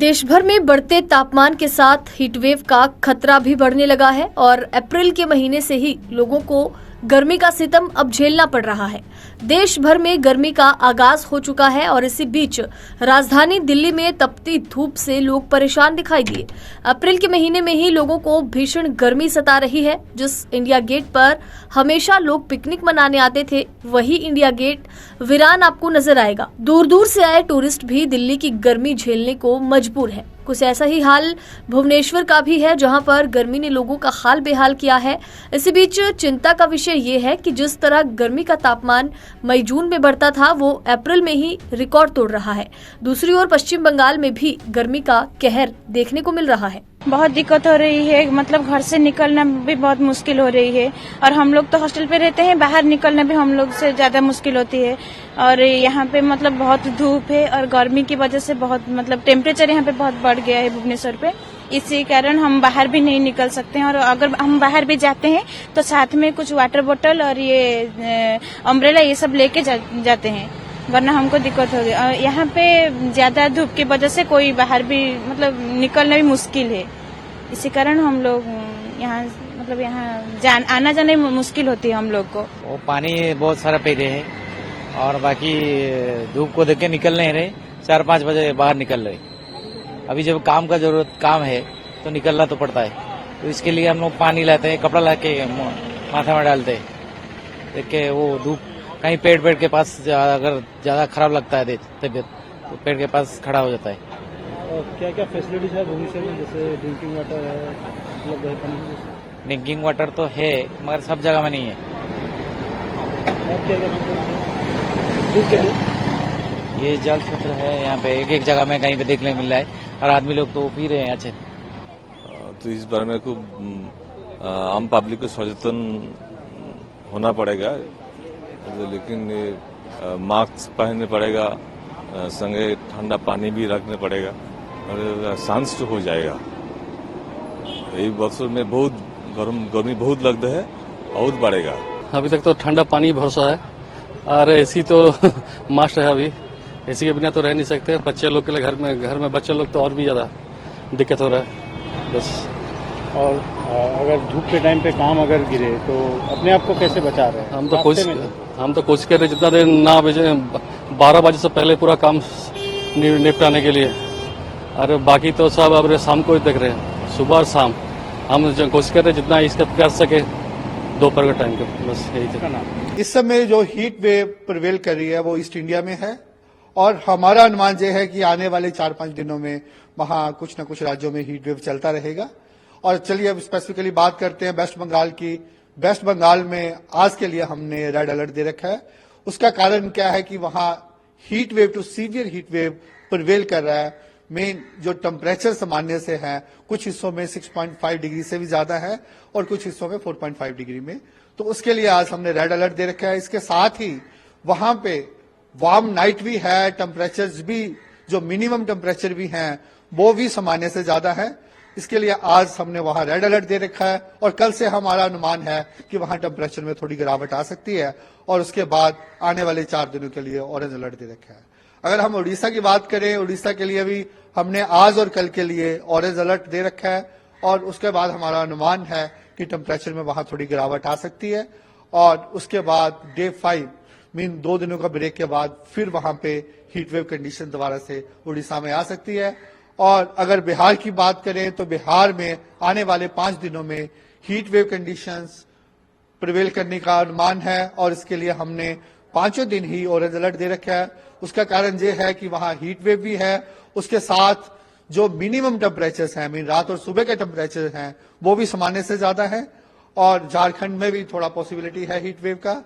देश भर में बढ़ते तापमान के साथ हीटवेव का खतरा भी बढ़ने लगा है और अप्रैल के महीने से ही लोगों को गर्मी का सितम अब झेलना पड़ रहा है। देश भर में गर्मी का आगाज हो चुका है और इसी बीच राजधानी दिल्ली में तपती धूप से लोग परेशान दिखाई दिए। अप्रैल के महीने में ही लोगों को भीषण गर्मी सता रही है। जिस इंडिया गेट पर हमेशा लोग पिकनिक मनाने आते थे, वही इंडिया गेट वीरान आपको नजर आएगा। दूर दूर से आए टूरिस्ट भी दिल्ली की गर्मी झेलने को मजबूर है। कुछ ऐसा ही हाल भुवनेश्वर का भी है, जहां पर गर्मी ने लोगों का हाल बेहाल किया है। इसी बीच चिंता का विषय ये है कि जिस तरह गर्मी का तापमान मई जून में बढ़ता था, वो अप्रैल में ही रिकॉर्ड तोड़ रहा है। दूसरी ओर पश्चिम बंगाल में भी गर्मी का कहर देखने को मिल रहा है। बहुत दिक्कत हो रही है, मतलब घर से निकलना भी बहुत मुश्किल हो रही है और हम लोग तो हॉस्टल पे रहते हैं, बाहर निकलना भी हम लोग से ज्यादा मुश्किल होती है। और यहाँ पे मतलब बहुत धूप है और गर्मी की वजह से बहुत मतलब टेम्परेचर यहाँ पे बहुत बढ़ गया है भुवनेश्वर पे। इसी कारण हम बाहर भी नहीं निकल सकते हैं और अगर हम बाहर भी जाते हैं तो साथ में कुछ वाटर बोतल और ये अम्ब्रेला ये सब लेके जाते हैं, वरना हमको दिक्कत होगी। यहाँ पे ज्यादा धूप की वजह से कोई बाहर भी मतलब निकलना भी मुश्किल है। इसी कारण हम लोग यहाँ मतलब यहाँ आना जाना मुश्किल होती है हम लोग को। वो पानी बहुत सारा पी रहे हैं और बाकी धूप को देख के निकल नहीं रहे। 4-5 बजे बाहर निकल रहे। अभी जब काम है तो निकलना तो पड़ता है, तो इसके लिए हम लोग पानी लाते हैं, कपड़ा ला के माथा में डालते हैं। देख के वो धूप कहीं पेड़ के पास अगर ज्यादा खराब लगता है तबियत तो पेड़ के पास खड़ा हो जाता है। और क्या क्या फैसिलिटीज है भुवनेश्वर में, जैसे ड्रिंकिंग वाटर है, उपलब्ध है पानी? ड्रिंकिंग वाटर तो है मगर सब जगह में नहीं है। और क्या ये जल क्षेत्र है, यहाँ पे एक जगह में कहीं पे देखने मिल रहा है और आदमी लोग तो पी रहे हैं अच्छे। तो इस बारे में खूब आम पब्लिक को सचेतन होना पड़ेगा, लेकिन मास्क पहनने पड़ेगा, संगे ठंडा पानी भी रखने पड़ेगा और शांत हो जाएगा। यही वर्षों में बहुत गर्मी बहुत लगता है और बढ़ेगा। अभी तक तो ठंडा पानी भरोसा है और एसी तो मस्ट है। अभी एसी के बिना तो रह नहीं सकते। बच्चे लोग के लिए घर में बच्चे लोग तो और भी ज्यादा दिक्कत हो रहा है बस। और अगर धूप के टाइम पे काम अगर गिरे तो अपने आप को कैसे बचा रहे हैं? हम तो कोशिश कर रहे हैं जितना देर ना बजे 12 बजे से पहले पूरा काम निपटाने के लिए। और बाकी तो सब अब शाम को ही देख रहे हैं, सुबह और शाम हम कोशिश कर रहे हैं जितना इसका कर सके दोपहर के टाइम पे। बस यही। इस समय जो हीट वेव प्रिवेल कर रही है वो ईस्ट इंडिया में है और हमारा अनुमान यह है कि आने वाले 4-5 दिनों में वहां कुछ न कुछ राज्यों में हीट वेव चलता रहेगा। और चलिए अब स्पेसिफिकली बात करते हैं वेस्ट बंगाल की। वेस्ट बंगाल में आज के लिए हमने रेड अलर्ट दे रखा है। उसका कारण क्या है कि वहां heat wave to severe heat wave prevail कर रहा है। मेन जो टेम्परेचर सामान्य से है, कुछ हिस्सों में 6.5 डिग्री से भी ज्यादा है और कुछ हिस्सों में 4.5 डिग्री में। तो उसके लिए आज हमने रेड अलर्ट दे रखा है। इसके साथ ही वहां पे वार्म नाइट भी है, टेम्परेचर भी जो मिनिमम टेम्परेचर भी हैं वो भी सामान्य से ज्यादा है। इसके लिए आज हमने वहां रेड अलर्ट दे रखा है और कल से हमारा अनुमान है कि वहां टेम्परेचर में थोड़ी गिरावट आ सकती है और उसके बाद आने वाले 4 दिनों के लिए ऑरेंज अलर्ट दे रखा है। अगर हम उड़ीसा की बात करें, उड़ीसा के लिए भी हमने आज और कल के लिए ऑरेंज अलर्ट दे रखा है और उसके बाद हमारा अनुमान है कि टेम्परेचर में वहां थोड़ी गिरावट आ सकती है। और उसके बाद डे 5 मीन 2 दिनों का ब्रेक के बाद फिर वहां पे हीट वेव कंडीशन दोबारा से उड़ीसा में आ सकती है। और अगर बिहार की बात करें तो बिहार में आने वाले 5 दिनों में हीट वेव कंडीशंस प्रिवेल करने का अनुमान है और इसके लिए हमने 5 दिन ही ऑरेंज अलर्ट दे रखा है। उसका कारण यह है कि वहां हीट वेव भी है, उसके साथ जो मिनिमम टेम्परेचर्स हैं, मीन रात और सुबह के टेम्परेचर हैं, वो भी सामान्य से ज्यादा है और झारखंड में भी थोड़ा पॉसिबिलिटी है हीट वेव का।